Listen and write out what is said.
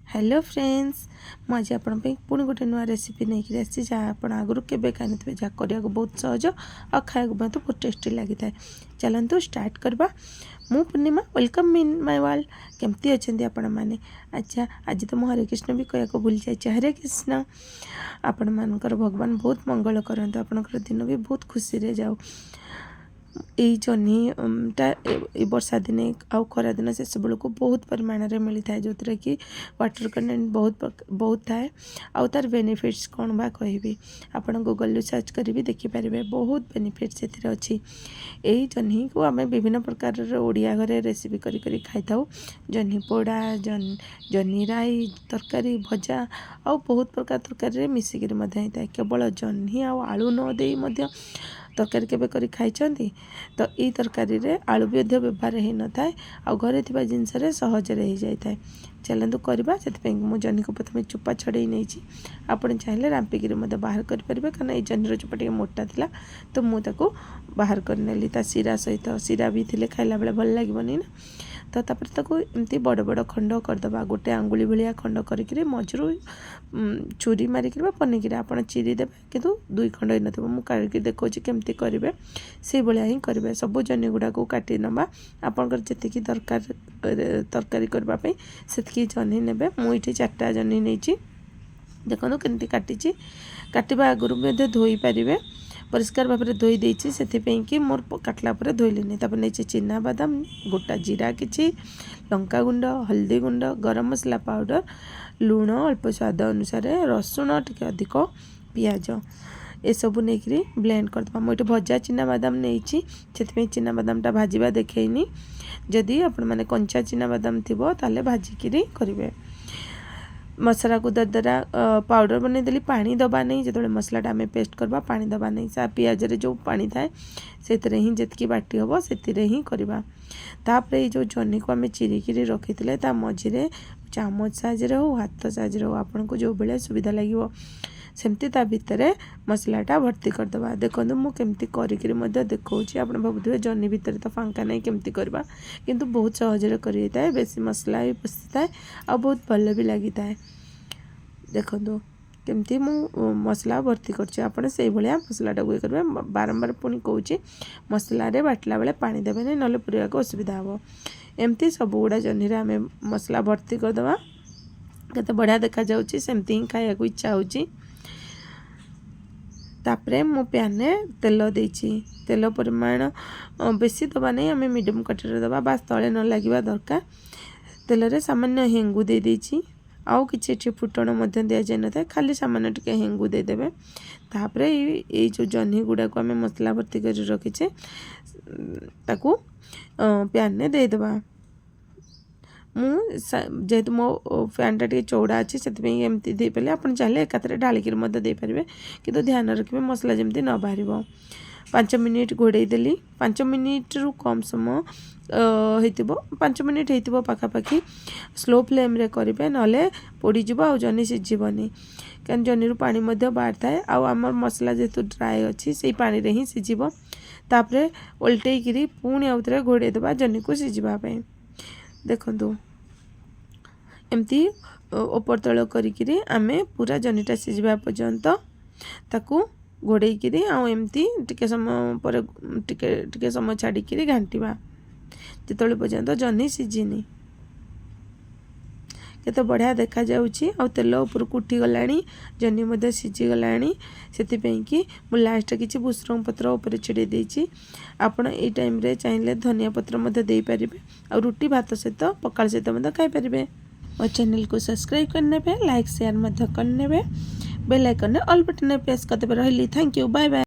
Hello friends मुझे आपण पुणी गोटे नुआ रेसिपी नहीं आसी जहाँ आप आगुरी केवे खाई थे जहाँ करने बहुत सहज और खाया बहुत टेस्टी लगी था। चलतु स्टार्ट करवा। मु पूर्णिमा वेलकम इन माय वर्ल्ड। केमती अच्छा आपण मैंने? अच्छा आज तो मुझे हरे कृष्ण भी कहना भूल जाए। हरे कृष्ण। आपण मानकर भगवान बहुत मंगल करते, आपंकर दिन भी बहुत खुशी रे जाओ। यही जह्नीटा वर्षा दिने आउ खरा दिन शेष बेलू बहुत परिमाण में मिलता है, जो थी कि वाटर कंटेंट बहुत थाए। आउ तार बेनिफिट्स कौन बा कहबी, आप गूगल सर्च कर भी देखिपारे, बहुत बेनिफिट्स से अच्छी। यही जह्नी को आम विभिन्न प्रकार ओडिया घरे रेसिपी करी खाई था। जह्नी पोड़ा, जह्नी राई तरकारी, भजा आउ बहुत प्रकार तरकारी मिसिक होता है। केवल जह्नी आलू न दे तरकारी केबे करी खाइछंती? तो ये तरकारी रे आलू भी व्यवहार हो न था, आ घरे थिबा जिनस रे सहज रे हो जाए। चलतु करवा। से मुझे जह्नी को प्रथम चोपा छड़े नहीं, आपड़ चाहिए रांपिकी बाहर करेंगे, कारण ये जह्नीर चोपा टे मोटा था तो मुझे बाहर कर नेली। सीरा सहित सीरा भी थे खाइला बेले भल लगनी ना, तो तापर ताको एमती बड़ बड़ खंड करदे। गोटे आंगुली भाया खंड करके मझरू छुरी मारिक पनिकी आप चिरीदे, किंतु दुई खंड ही नथिबो। मु काटिक देखौछि केमती करिवे, से भलिया ही करिवे। सब जह्नी गुड़ा को काटी नबा, आपनकर जेतिकी दरकार तरकारी करबा पई सेतिकी जह्नी नेबे। मु इठी 4टा जह्नी नेछि, देखो केमती काटिछि। काटिबा आगुरु भी धोई पारिबे, परिष्कार भाव में धोई देछि। सेथिपई कि मोर काटला पर धोइलिनी। तापर नेछि चिना बादाम, गोटा जीरा, किछि लंका गुंड, हल्दी गुंड, गरम मसला पाउडर, लूण अल्प स्वाद अनुसार, रसुण टिके अधिक, पियाज ए सबु नेकरी ब्लेंड करदबा। मु भजा चिना बादाम नेछि, सेथिपई चिना बादामटा भाजिबा देखैनी। जदि आपण माने कंचा चिना बादाम थिबो ताले भाजिकिरी करिवे। मसला को दरदरा पाउडर बने देली, पानी दबा नहीं। जो मसलाटा आम पेस्ट करवा, पानी दबा नहीं। सा पियाज रे जो पानी थाए से ही जितकी बाटी हम से ही करवा। तापर ये जो जह्नी को आम चिरिकी रखी ता मझे चामच साइज हो, हाथ साइज हो, आपन को जो बेले सुविधा लगे सेमती ता भितर मसलाटा भर्ती करदे। देखो मुझे करी देखा, आप भावुए जह्नी भितर तो फांका नहीं केमती करवा, किंतु बहुत सहज कर बेसी मसला भी पशि थाए आ बहुत भल भी लगी था। देखो केमती मु मसला भर्ती कर से भाया मसलाटा ये करेंगे। बारंबार पुणी कौच मसला बाटला बेले पानी देवे ना पूरा को असुविधा हम। एमती सब गुड़ा जह्नी आम मसला भर्ती करदे। केते बढ़िया देखा जाउची, सेमती ही खाया को इच्छा होची। तापरे मु पैन में तेल देछि। तेल परिमाण बेसी दबा नहीं, आम मीडियम कटर दबा, बास तले न लगे दरकार। तेल रे सामान्य हेंगू दे देछि, आउ किछि फुटण मध्य दि जाए न था, खाली सामान्य टिके हेंगू दे देबे। तापरे ये जो जह्नी गुड़ा को आम मसला भर्ती कर रखीचे ताकू पैन में दे देबा। जेहेतु मो फैनटा टे चौड़ा अच्छी से एमती दे पारे, आप चाहिए एकाथरे ढालिक दे पारे, किंतु ध्यान रखिए मसला जमी न बाहर। 5 मिनिट घोड़े देली। 5 मिनिट रु कम समय हो, 5 मिनिट हो पाखापाखि स्लो फ्लेम रे करेंगे, ना पोड़ीज आ जह्नी सीझबनी। क्या जह्नी पानी बाहर थाए, आमर मसला जेहेतु ड्राए अच्छी से पानी रे ही सीझब। तापरे ओल्टेकरी पुणी आउ थे घोड़े देवा जह्नी को सीझापी। देखु एमती ऊपर तल करी आमे पूरा जह्नीटा सीझा पर्यंत ताकू घोड़े आमती टिके समय पर टिके समय छाड़ी घांटा जिते पर्यंत जह्नी सीझिनी। केते बढ़िया देखा जाउची। आ तेल ऊपर उठी गलानी, जह्नी मध्य सीझी गलानी। सेतिपई कि मु लास्ट किछि भुसरंग पत्र ऊपर छिड़े देछि। आपण ए टाइम रे चाहिले धनिया पत्र मध्य दे पारिबे, आ रुटी भात सहित पकाल सहित मध्य खाई पारिबे। और चैनल को सब्सक्राइब करने पे, लाइक शेयर मध्य करने पे, bell icon all button press करते रही। Thank you, bye bye.